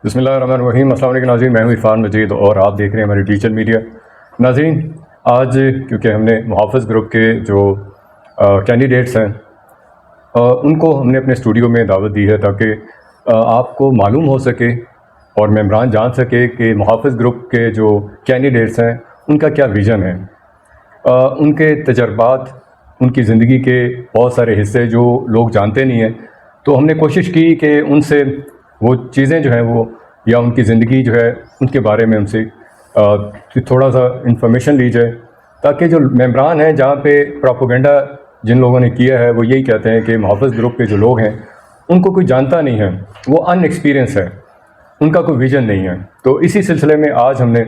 بسم اللہ الرحمن الرحیم۔ السلام علیکم ناظرین، میں ہوں عرفان مجید اور آپ دیکھ رہے ہیں ہماری ڈیجیٹل میڈیا۔ ناظرین، آج کیونکہ ہم نے محافظ گروپ کے جو کینڈیڈیٹس ہیں ان کو ہم نے اپنے اسٹوڈیو میں دعوت دی ہے تاکہ آپ کو معلوم ہو سکے اور ممبران جان سکے کہ محافظ گروپ کے جو کینڈیڈیٹس ہیں ان کا کیا ویژن ہے، ان کے تجربات، ان کی زندگی کے بہت سارے حصے جو لوگ جانتے نہیں ہیں۔ تو ہم نے کوشش کی کہ ان سے وہ چیزیں جو ہیں وہ یا ان کی زندگی جو ہے ان کے بارے میں ان سے تھوڑا سا انفارمیشن لی جائے، تاکہ جو ممبران ہیں جہاں پہ پروپیگنڈا جن لوگوں نے کیا ہے وہ یہی کہتے ہیں کہ محافظ گروپ کے جو لوگ ہیں ان کو کوئی جانتا نہیں ہے، وہ ان ایکسپیرئنس ہے، ان کا کوئی ویژن نہیں ہے۔ تو اسی سلسلے میں آج ہم نے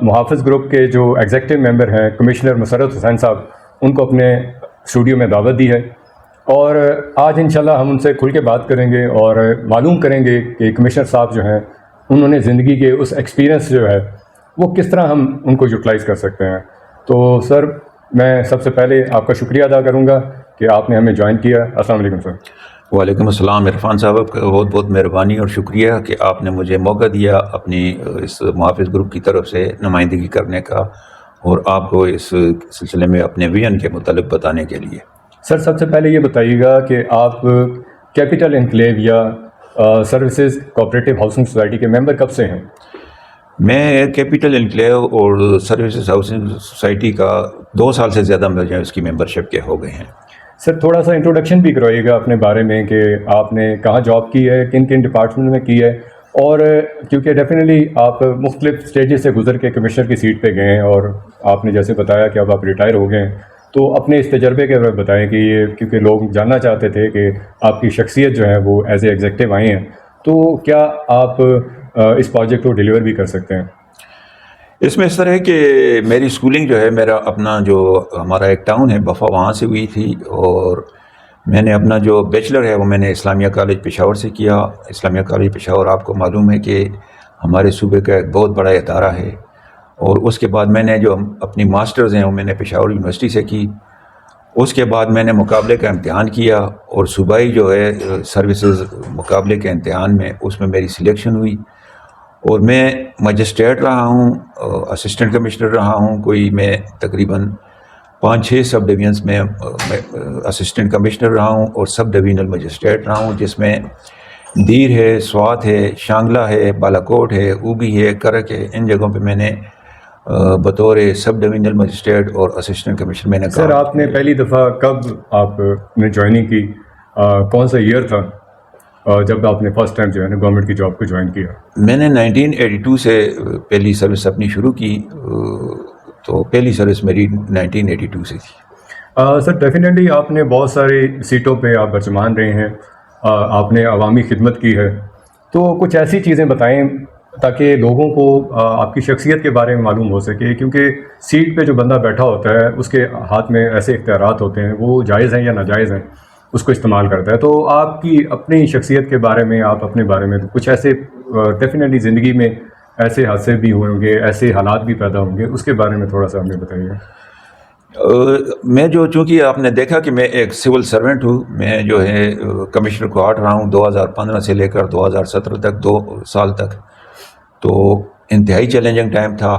محافظ گروپ کے جو ایگزیکٹو ممبر ہیں کمشنر مسرت حسین صاحب، ان کو اپنے اسٹوڈیو میں دعوت دی ہے، اور آج انشاءاللہ ہم ان سے کھل کے بات کریں گے اور معلوم کریں گے کہ کمشنر صاحب جو ہیں انہوں نے زندگی کے اس ایکسپیرئنس جو ہے وہ کس طرح ہم ان کو یوٹیلائز کر سکتے ہیں۔ تو سر، میں سب سے پہلے آپ کا شکریہ ادا کروں گا کہ آپ نے ہمیں جوائن کیا۔ السلام علیکم سر۔ وعلیکم السلام عرفان صاحب، بہت بہت مہربانی اور شکریہ کہ آپ نے مجھے موقع دیا اپنی اس محافظ گروپ کی طرف سے نمائندگی کرنے کا اور آپ کو اس سلسلے میں اپنے ویژن کے متعلق بتانے کے لیے۔ سر، سب سے پہلے یہ بتائیے گا کہ آپ کیپٹل انکلیو یا سروسز کوآپریٹو ہاؤسنگ سوسائٹی کے ممبر کب سے ہیں؟ میں کیپٹل انکلیو اور سروسز ہاؤسنگ سوسائٹی کا 2 سال سے زیادہ مجھے اس کی ممبرشپ کے ہو گئے ہیں۔ سر، تھوڑا سا انٹروڈکشن بھی کروائیے گا اپنے بارے میں کہ آپ نے کہاں جاب کی ہے، کن کن ڈپارٹمنٹ میں کی ہے، اور کیونکہ ڈیفینیٹلی آپ مختلف سٹیجز سے گزر کے کمشنر کی سیٹ پہ گئے ہیں، اور آپ نے جیسے بتایا کہ اب آپ ریٹائر ہو گئے ہیں، تو اپنے اس تجربے کے بارے میں بتائیں کہ یہ کیونکہ لوگ جاننا چاہتے تھے کہ آپ کی شخصیت جو ہے وہ ایز اے ایگزیکٹو آئی ہیں، تو کیا آپ اس پروجیکٹ کو ڈیلیور بھی کر سکتے ہیں؟ اس میں اس طرح ہے کہ میری سکولنگ جو ہے، میرا اپنا جو ہمارا ایک ٹاؤن ہے بفا، وہاں سے ہوئی تھی، اور میں نے اپنا جو بیچلر ہے وہ میں نے اسلامیہ کالج پشاور سے کیا۔ اسلامیہ کالج پشاور آپ کو معلوم ہے کہ ہمارے صوبے کا ایک بہت بڑا ادارہ ہے، اور اس کے بعد میں نے جو اپنی ماسٹرز ہیں وہ میں نے پشاور یونیورسٹی سے کی۔ اس کے بعد میں نے مقابلے کا امتحان کیا، اور صوبائی جو ہے سروسز مقابلے کے امتحان میں اس میں میری سلیکشن ہوئی، اور میں مجسٹریٹ رہا ہوں، اسسٹنٹ کمشنر رہا ہوں، کوئی میں تقریباً 5-6 سب ڈویژنس میں اسسٹنٹ کمشنر رہا ہوں اور سب ڈویژنل مجسٹریٹ رہا ہوں، جس میں دیر ہے، سوات ہے، شانگلہ ہے، بالاکوٹ ہے، اوبی ہے، کرک ہے۔ ان جگہوں پہ میں نے بطور سب ڈویژنل مجسٹریٹ اور اسسٹنٹ کمشنر میں نے کام۔ سر، آپ نے پہلی دفعہ کب آپ نے جوائننگ کی، کون سا ایئر تھا جب آپ نے فرسٹ ٹائم جو ہے نا گورنمنٹ کی جاب کو جوائن کیا؟ میں نے 1982 سے پہلی سروس اپنی شروع کی، تو پہلی سروس میری 1982 سے تھی۔ سر، ڈیفینیٹلی آپ نے بہت ساری سیٹوں پہ آپ برچمان رہے ہیں، آپ نے عوامی خدمت کی ہے، تو کچھ ایسی چیزیں بتائیں تاکہ لوگوں کو آپ کی شخصیت کے بارے میں معلوم ہو سکے، کیونکہ سیٹ پہ جو بندہ بیٹھا ہوتا ہے اس کے ہاتھ میں ایسے اختیارات ہوتے ہیں، وہ جائز ہیں یا ناجائز ہیں، اس کو استعمال کرتا ہے۔ تو آپ کی اپنی شخصیت کے بارے میں، آپ اپنے بارے میں کچھ ایسے ڈیفینیٹلی زندگی میں ایسے حادثے بھی ہوئے ہوں گے، ایسے حالات بھی پیدا ہوں گے، اس کے بارے میں تھوڑا سا ہمیں بتائیے۔ میں جو چونکہ آپ نے دیکھا کہ میں ایک سول سرونٹ ہوں، میں جو ہے کمشنر کوآٹ رہا ہوں 2015 سے لے کر 2017 تک، 2 سال تک، تو انتہائی چیلنجنگ ٹائم تھا،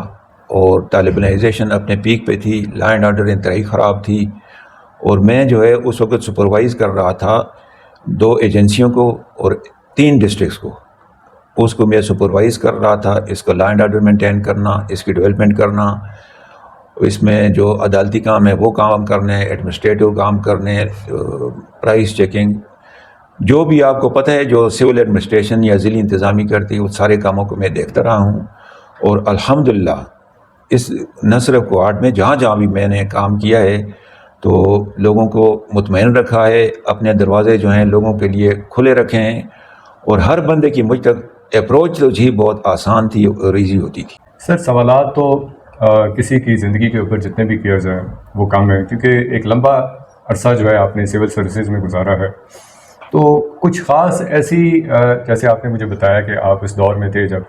اور طالبانائزیشن اپنے پیک پہ تھی، لا اینڈ آرڈر انتہائی خراب تھی، اور میں جو ہے اس وقت سپروائز کر رہا تھا 2 ایجنسیوں کو اور 3 ڈسٹرکٹس کو۔ اس کو میں سپروائز کر رہا تھا، اس کو لا اینڈ آرڈر مینٹین کرنا، اس کی ڈیولپمنٹ کرنا، اس میں جو عدالتی کام ہے وہ کام کرنے، ایڈمنسٹریٹو کام کرنے، پرائس چیکنگ، جو بھی آپ کو پتہ ہے جو سول ایڈمنسٹریشن یا ضلعی انتظامی کرتی ہے، اس سارے کاموں کو میں دیکھتا رہا ہوں، اور الحمدللہ اس نہ صرف کوآٹ میں جہاں جہاں بھی میں نے کام کیا ہے تو لوگوں کو مطمئن رکھا ہے، اپنے دروازے جو ہیں لوگوں کے لیے کھلے رکھے ہیں، اور ہر بندے کی مجھ تک اپروچ تو جی بہت آسان تھی اور ایزی ہوتی تھی۔ سر، سوالات تو کسی کی زندگی کے اوپر جتنے بھی کیا جائیں وہ کم ہے، کیونکہ ایک لمبا عرصہ جو ہے آپ نے سول سروسز میں گزارا ہے، تو کچھ خاص ایسی جیسے آپ نے مجھے بتایا کہ آپ اس دور میں تھے جب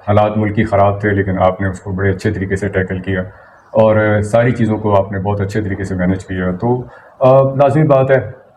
حالات ملکی خراب تھے، لیکن آپ نے اس کو بڑے اچھے طریقے سے ٹیکل کیا اور ساری چیزوں کو آپ نے بہت اچھے طریقے سے مینیج کیا، تو لازمی بات ہے